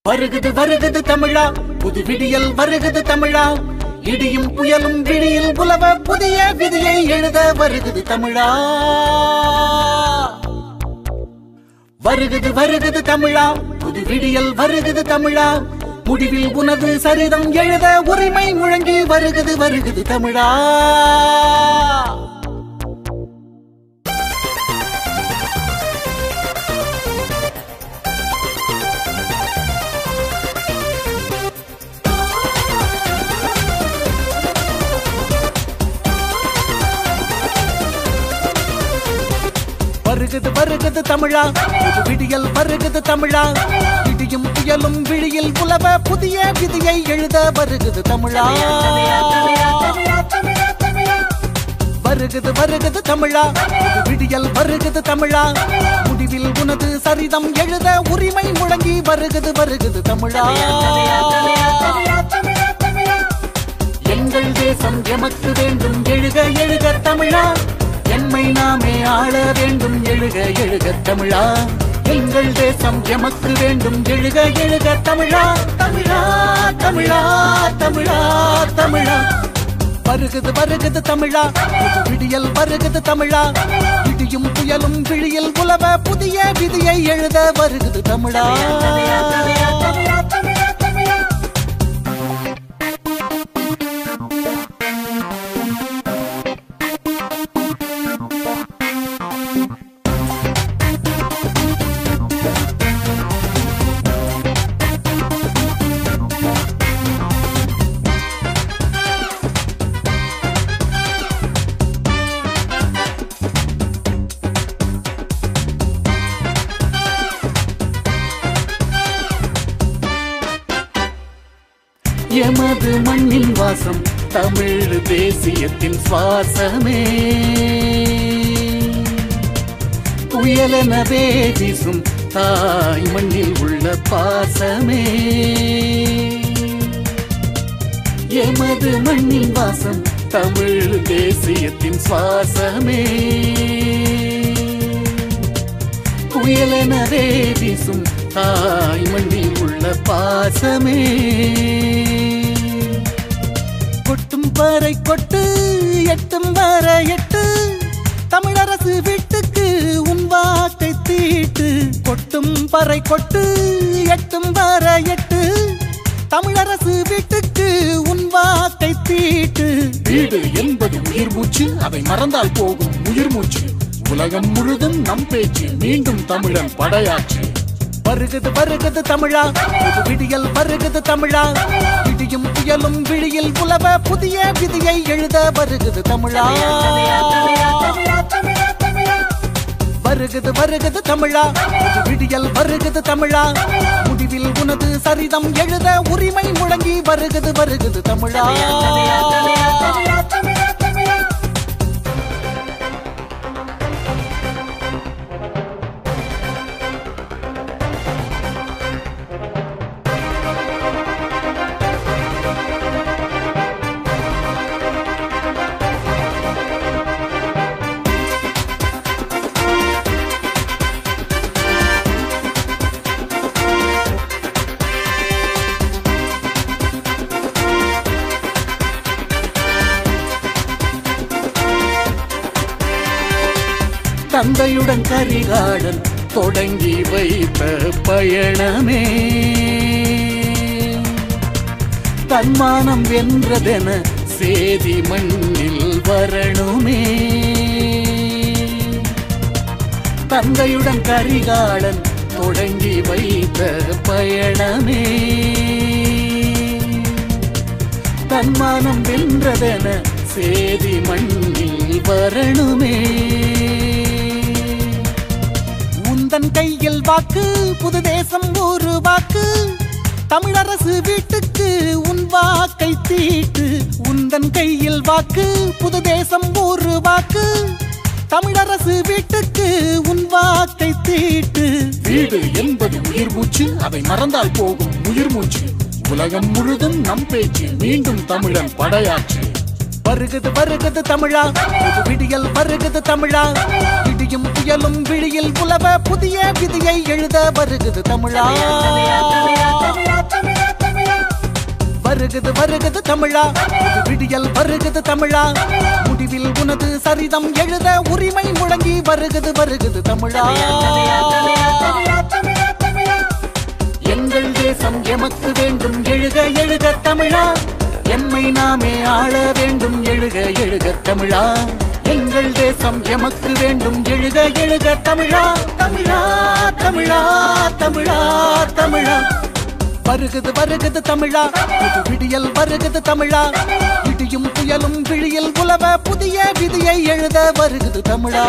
வருகுது வருகுது தமிழா, புது விடியல் வருகுது தமிழா. இடியும் புயலும் விழியில் புலவ புதிய விதியை எழுத வருகுது தமிழா. வருகுது வருகுது தமிழா, புது விடியல் வருகுது தமிழா. முடிவில் உனது சரிதம் எழுத உரிமை முழங்கி வருகுது வருகுது தமிழா. வருகுது வருகுது தமிழா, புது விடியல் வருகுது தமிழா. இடியும் புயலும் விழியில் புலவ புதிய விதியை எழுத வருகுது தமிழா. வருகுது வருகுது தமிழா, புது விடியல் வருகுது தமிழா. முடிவில் உனது சரிதம் எழுத உரிமை முழங்கி வருகுது வருகுது தமிழா. எங்கள் தேசம் எமக்கு வேண்டும் எழுக எழுக தமிழா. எம்மை நாமே ஆள வேண்டும் எழுக எழுக தமிழா. எங்கள் தேசம் எமக்கு வேண்டும் எழுக எழுக தமிழா. தமிழா தமிழா தமிழா தமிழா. வருகுது வருகுது தமிழா, புது விடியல் வருகுது தமிழா. இடியும் புயலும் விழியில் உலவ புதிய விதியை எழுத வருகுது தமிழா. எமது மண்ணின் வாசம் தமிழ் தேசியத்தின் சுவாசமே. புயலெனவே வீசும் தாய் மண்ணில் உள்ள பாசமே. எமது மண்ணின் வாசம் தமிழ் தேசியத்தின் சுவாசமே. புயலெனவே வீசும் தாய் மண்ணில் உள்ள பாசமே. கொட்டும் வரை கொட்டு, எட்டும் வர எட்டு, தமிழரசு வீட்டுக்கு உன் வாக்கை தீட்டு. கொட்டும் வரை கொட்டு, எட்டும் வர எட்டு, தமிழரசு வீட்டுக்கு உன் வாக்கை தீட்டு. வீடு என்பது உயிர் மூச்சு, அதை மறந்தால் போகும் உயிர் மூச்சு. உலகம் முழுதும் நம் பேச்சு, மீண்டும் தமிழன் படையாச்சு. வருகுது வருகுது தமிழா, புது விடியல் வருகுது தமிழா. இடியும் புயலும் விழியில் உலவ புதிய விதியை எழுத வருகுது தமிழா. வருகுது வருகுது தமிழா, புது விடியல் வருகுது தமிழா. முடிவில் உனது சரிதம் எழுத உரிமை முழங்கி வருகுது வருகுது தமிழா. தந்தையுடன் கரிகாலன் தொடங்கி வைத்த பயணமே. தன்மானம் வென்றதென சேதி மண்ணில் வரணுமே. தந்தையுடன் கரிகாலன் தொடங்கி வைத்த பயணமே. தன்மானம் வென்றதென சேதி மண்ணில் வரணுமே. உந்தன் கையில் வாக்கு, புது தேசம் ஒரு வாக்கு, தமிழரசு வீட்டுக்கு உன் வாக்கை தீட்டு. உந்தன் கையில் வாக்கு, புது தேசம் ஒரு வாக்கு, தமிழரசு வீட்டுக்கு உன் வாக்கை தீட்டு. வீடு என்பது உயிர் மூச்சு, அதை மறந்தால் போகும் உயிர் மூச்சு. உலகம் முழுதும் நம் பேச்சு, மீண்டும் தமிழன் படையாச்சு. வருகுது வருகுது தமிழா, புது விடியல் வருகுது தமிழா. இடியும் புயலும் விழியில் உலவ புதிய விதியை எழுத வருகுது தமிழா. வருகுது வருகுது தமிழா புது விடியல் வருகுது தமிழா முடிவில் உனது சரிதம் எழுத உரிமை முழங்கி வருகுது வருகுது தமிழா எங்கள் தேசம் எமக்கு வேண்டும் எழுக எழுக தமிழா எம்மை நாமே ஆள வேண்டும் எழுக எழுக தமிழா எங்கள் தேசம் எமக்கு வேண்டும் எழுக எழுக தமிழா தமிழா தமிழா தமிழா தமிழா வருகுது வருகுது தமிழா புது விடியல் வருகுது தமிழா இடியும் புயலும் விழியில் உலவ புதிய விதியை எழுத வருகுது தமிழா